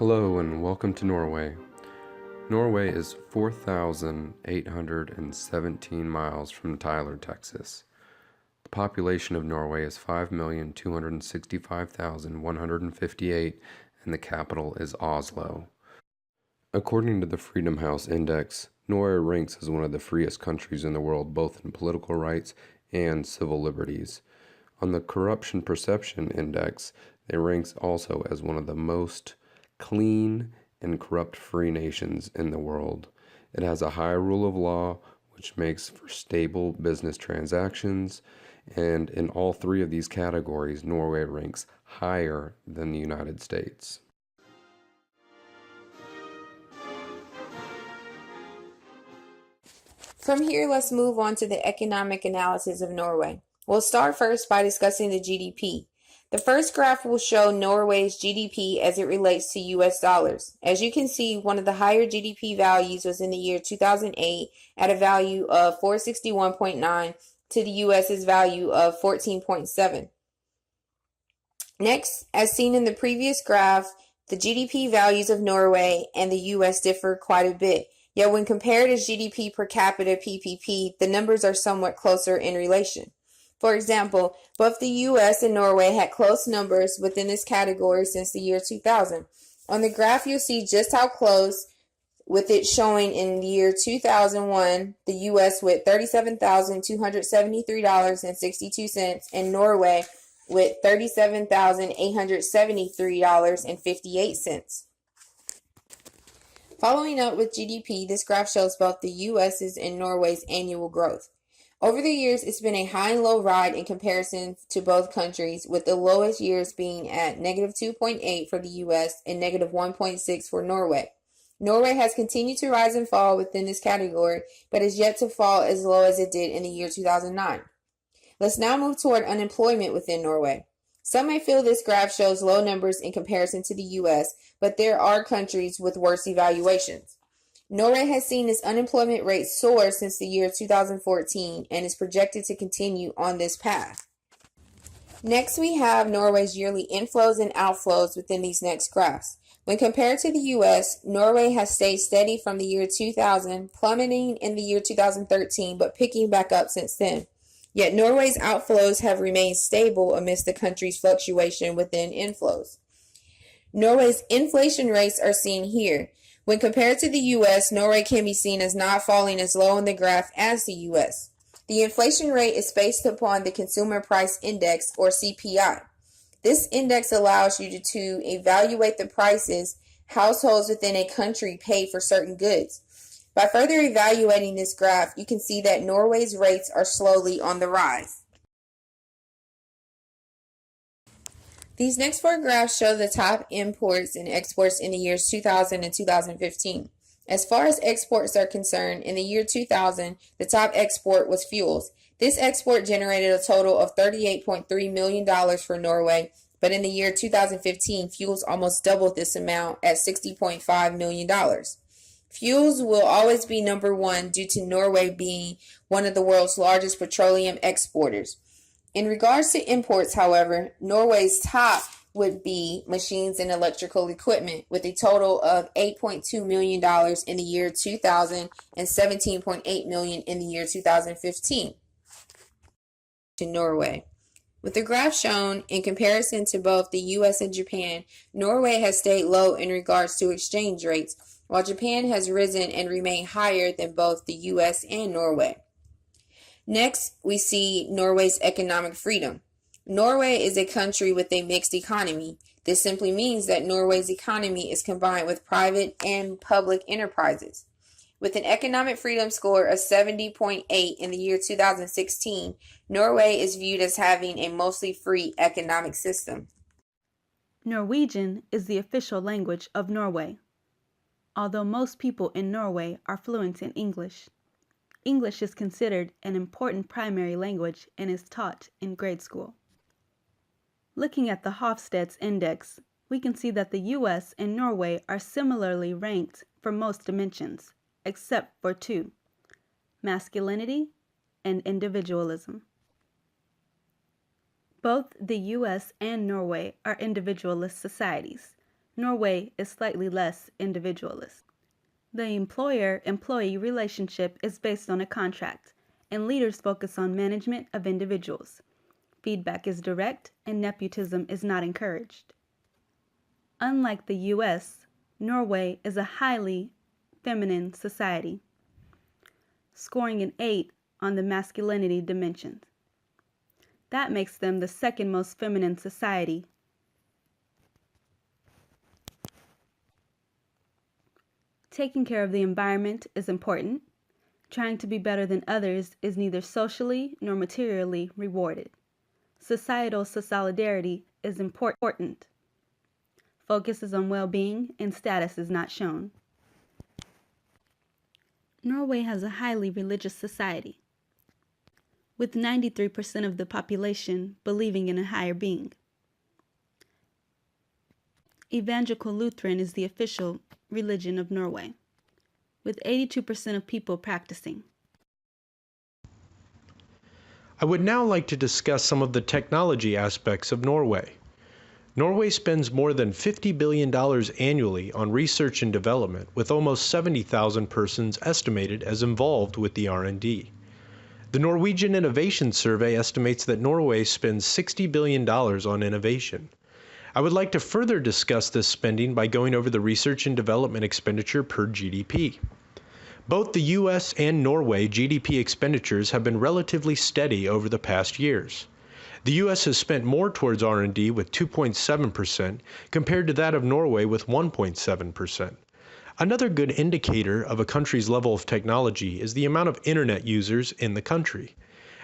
Hello and welcome to Norway. Norway is 4,817 miles from Tyler, Texas. The population of Norway is 5,265,158 and the capital is Oslo. According to the Freedom House Index, Norway ranks as one of the freest countries in the world both in political rights and civil liberties. On the Corruption Perception Index, it ranks also as one of the most clean and corrupt-free nations in the world. It has a high rule of law, which makes for stable business transactions, and in all three of these categories, Norway ranks higher than the United States. From here, let's move on to the economic analysis of Norway. We'll start first by discussing the GDP. The first graph will show Norway's GDP as it relates to US dollars. As you can see, one of the higher GDP values was in the year 2008 at a value of 461.9 to the US's value of 14.7. Next, as seen in the previous graph, the GDP values of Norway and the US differ quite a bit. Yet when compared as GDP per capita PPP, the numbers are somewhat closer in relation. For example, both the US and Norway had close numbers within this category since the year 2000. On the graph, you'll see just how close, with it showing in the year 2001, the US with $37,273.62 and Norway with $37,873.58. Following up with GDP, this graph shows both the US's and Norway's annual growth. Over the years, it's been a high and low ride in comparison to both countries, with the lowest years being at negative 2.8 for the US and negative 1.6 for Norway. Norway has continued to rise and fall within this category, but is yet to fall as low as it did in the year 2009. Let's now move toward unemployment within Norway. Some may feel this graph shows low numbers in comparison to the US, but there are countries with worse evaluations. Norway has seen its unemployment rate soar since the year 2014 and is projected to continue on this path. Next, we have Norway's yearly inflows and outflows within these next graphs. When compared to the US, Norway has stayed steady from the year 2000, plummeting in the year 2013, but picking back up since then. Yet Norway's outflows have remained stable amidst the country's fluctuation within inflows. Norway's inflation rates are seen here. When compared to the US, Norway can be seen as not falling as low in the graph as the US. The inflation rate is based upon the Consumer Price Index, or CPI. This index allows you to evaluate the prices households within a country pay for certain goods. By further evaluating this graph, you can see that Norway's rates are slowly on the rise. These next four graphs show the top imports and exports in the years 2000 and 2015. As far as exports are concerned, in the year 2000, the top export was fuels. This export generated a total of $38.3 million for Norway, but in the year 2015, fuels almost doubled this amount at $60.5 million. Fuels will always be number one due to Norway being one of the world's largest petroleum exporters. In regards to imports, however, Norway's top would be machines and electrical equipment, with a total of $8.2 million in the year 2000 and $17.8 million in the year 2015 to Norway. With the graph shown, in comparison to both the US and Japan, Norway has stayed low in regards to exchange rates, while Japan has risen and remained higher than both the US and Norway. Next, we see Norway's economic freedom. Norway is a country with a mixed economy. This simply means that Norway's economy is combined with private and public enterprises. With an economic freedom score of 70.8 in the year 2016, Norway is viewed as having a mostly free economic system. Norwegian is the official language of Norway. Although most people in Norway are fluent in English, English is considered an important primary language and is taught in grade school. Looking at the Hofstede's Index, we can see that the US and Norway are similarly ranked for most dimensions, except for two: masculinity and individualism. Both the US and Norway are individualist societies. Norway is slightly less individualist. The employer-employee relationship is based on a contract, and leaders focus on management of individuals. Feedback is direct, and nepotism is not encouraged. Unlike the U.S., Norway is a highly feminine society, scoring an 8 on the masculinity dimensions. That makes them the second most feminine society. Taking care of the environment is important. Trying to be better than others is neither socially nor materially rewarded. Societal solidarity is important. Focus is on well-being and status is not shown. Norway has a highly religious society, with 93% of the population believing in a higher being. Evangelical Lutheran is the official religion of Norway, with 82% of people practicing. I would now like to discuss some of the technology aspects of Norway. Norway spends more than $50 billion annually on research and development, with almost 70,000 persons estimated as involved with the R&D. The Norwegian Innovation Survey estimates that Norway spends $60 billion on innovation. I would like to further discuss this spending by going over the research and development expenditure per GDP. Both the US and Norway GDP expenditures have been relatively steady over the past years. The US has spent more towards R&D with 2.7% compared to that of Norway with 1.7%. Another good indicator of a country's level of technology is the amount of internet users in the country.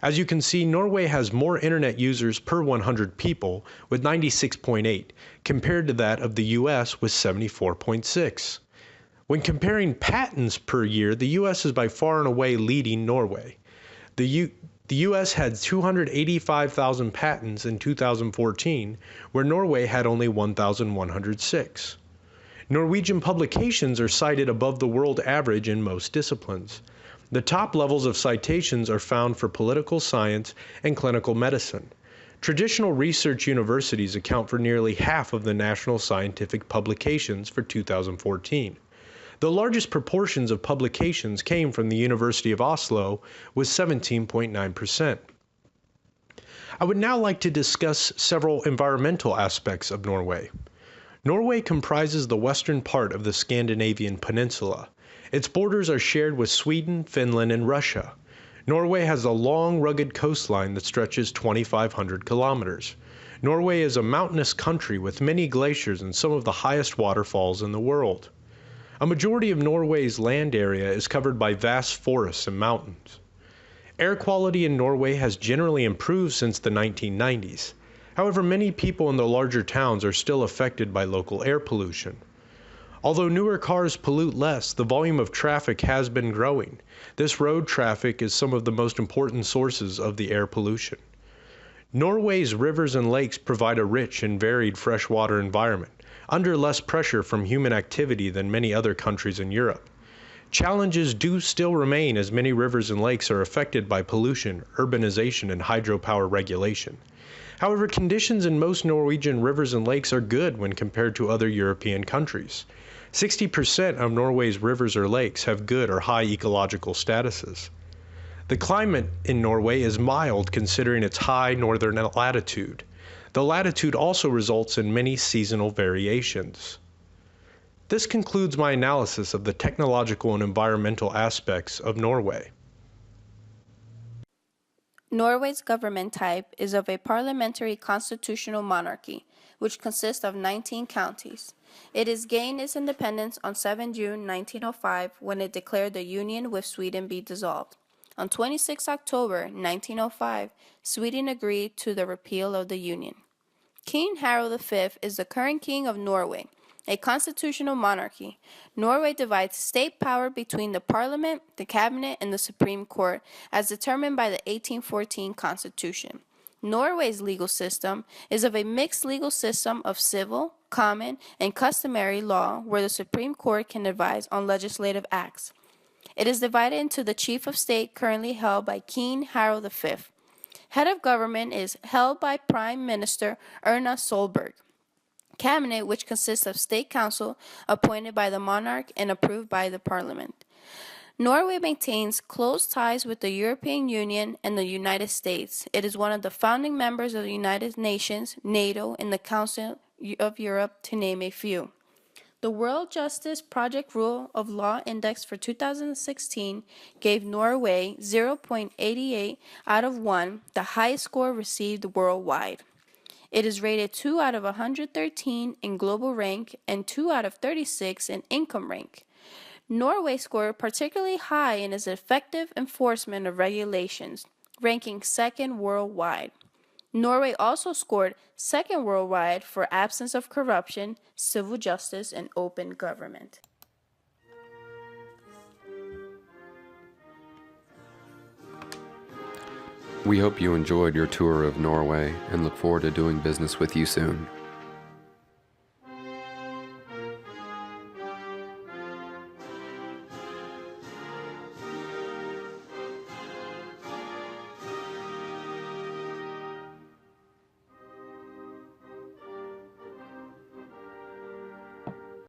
As you can see, Norway has more internet users per 100 people with 96.8 compared to that of the US with 74.6. When comparing patents per year, the US is by far and away leading Norway. The US had 285,000 patents in 2014, where Norway had only 1,106. Norwegian publications are cited above the world average in most disciplines. The top levels of citations are found for political science and clinical medicine. Traditional research universities account for nearly half of the national scientific publications for 2014. The largest proportions of publications came from the University of Oslo, with 17.9%. I would now like to discuss several environmental aspects of Norway. Norway comprises the western part of the Scandinavian peninsula. Its borders are shared with Sweden, Finland, and Russia. Norway has a long, rugged coastline that stretches 2,500 kilometers. Norway is a mountainous country with many glaciers and some of the highest waterfalls in the world. A majority of Norway's land area is covered by vast forests and mountains. Air quality in Norway has generally improved since the 1990s. However, many people in the larger towns are still affected by local air pollution. Although newer cars pollute less, the volume of traffic has been growing. This road traffic is some of the most important sources of the air pollution. Norway's rivers and lakes provide a rich and varied freshwater environment, under less pressure from human activity than many other countries in Europe. Challenges do still remain as many rivers and lakes are affected by pollution, urbanization, and hydropower regulation. However, conditions in most Norwegian rivers and lakes are good when compared to other European countries. 60% of Norway's rivers or lakes have good or high ecological statuses. The climate in Norway is mild considering its high northern latitude. The latitude also results in many seasonal variations. This concludes my analysis of the technological and environmental aspects of Norway. Norway's government type is of a parliamentary constitutional monarchy, which consists of 19 counties. It has gained its independence on 7 June 1905 when it declared the union with Sweden be dissolved. On 26 October 1905, Sweden agreed to the repeal of the union. King Harald V is the current king of Norway, a constitutional monarchy. Norway divides state power between the parliament, the cabinet, and the Supreme Court, as determined by the 1814 Constitution. Norway's legal system is of a mixed legal system of civil, common, and customary law where the Supreme Court can advise on legislative acts. It is divided into the chief of state currently held by King Harald V. Head of government is held by Prime Minister Erna Solberg. cabinet, which consists of state council appointed by the monarch and approved by the parliament. Norway maintains close ties with the European Union and the United States. It is one of the founding members of the United Nations, NATO, and the Council of Europe, to name a few. The World Justice Project Rule of Law Index for 2016 gave Norway 0.88 out of 1, the highest score received worldwide. It is rated 2 out of 113 in global rank and 2 out of 36 in income rank. Norway scored particularly high in its effective enforcement of regulations, ranking second worldwide. Norway also scored second worldwide for absence of corruption, civil justice, and open government. We hope you enjoyed your tour of Norway and look forward to doing business with you soon.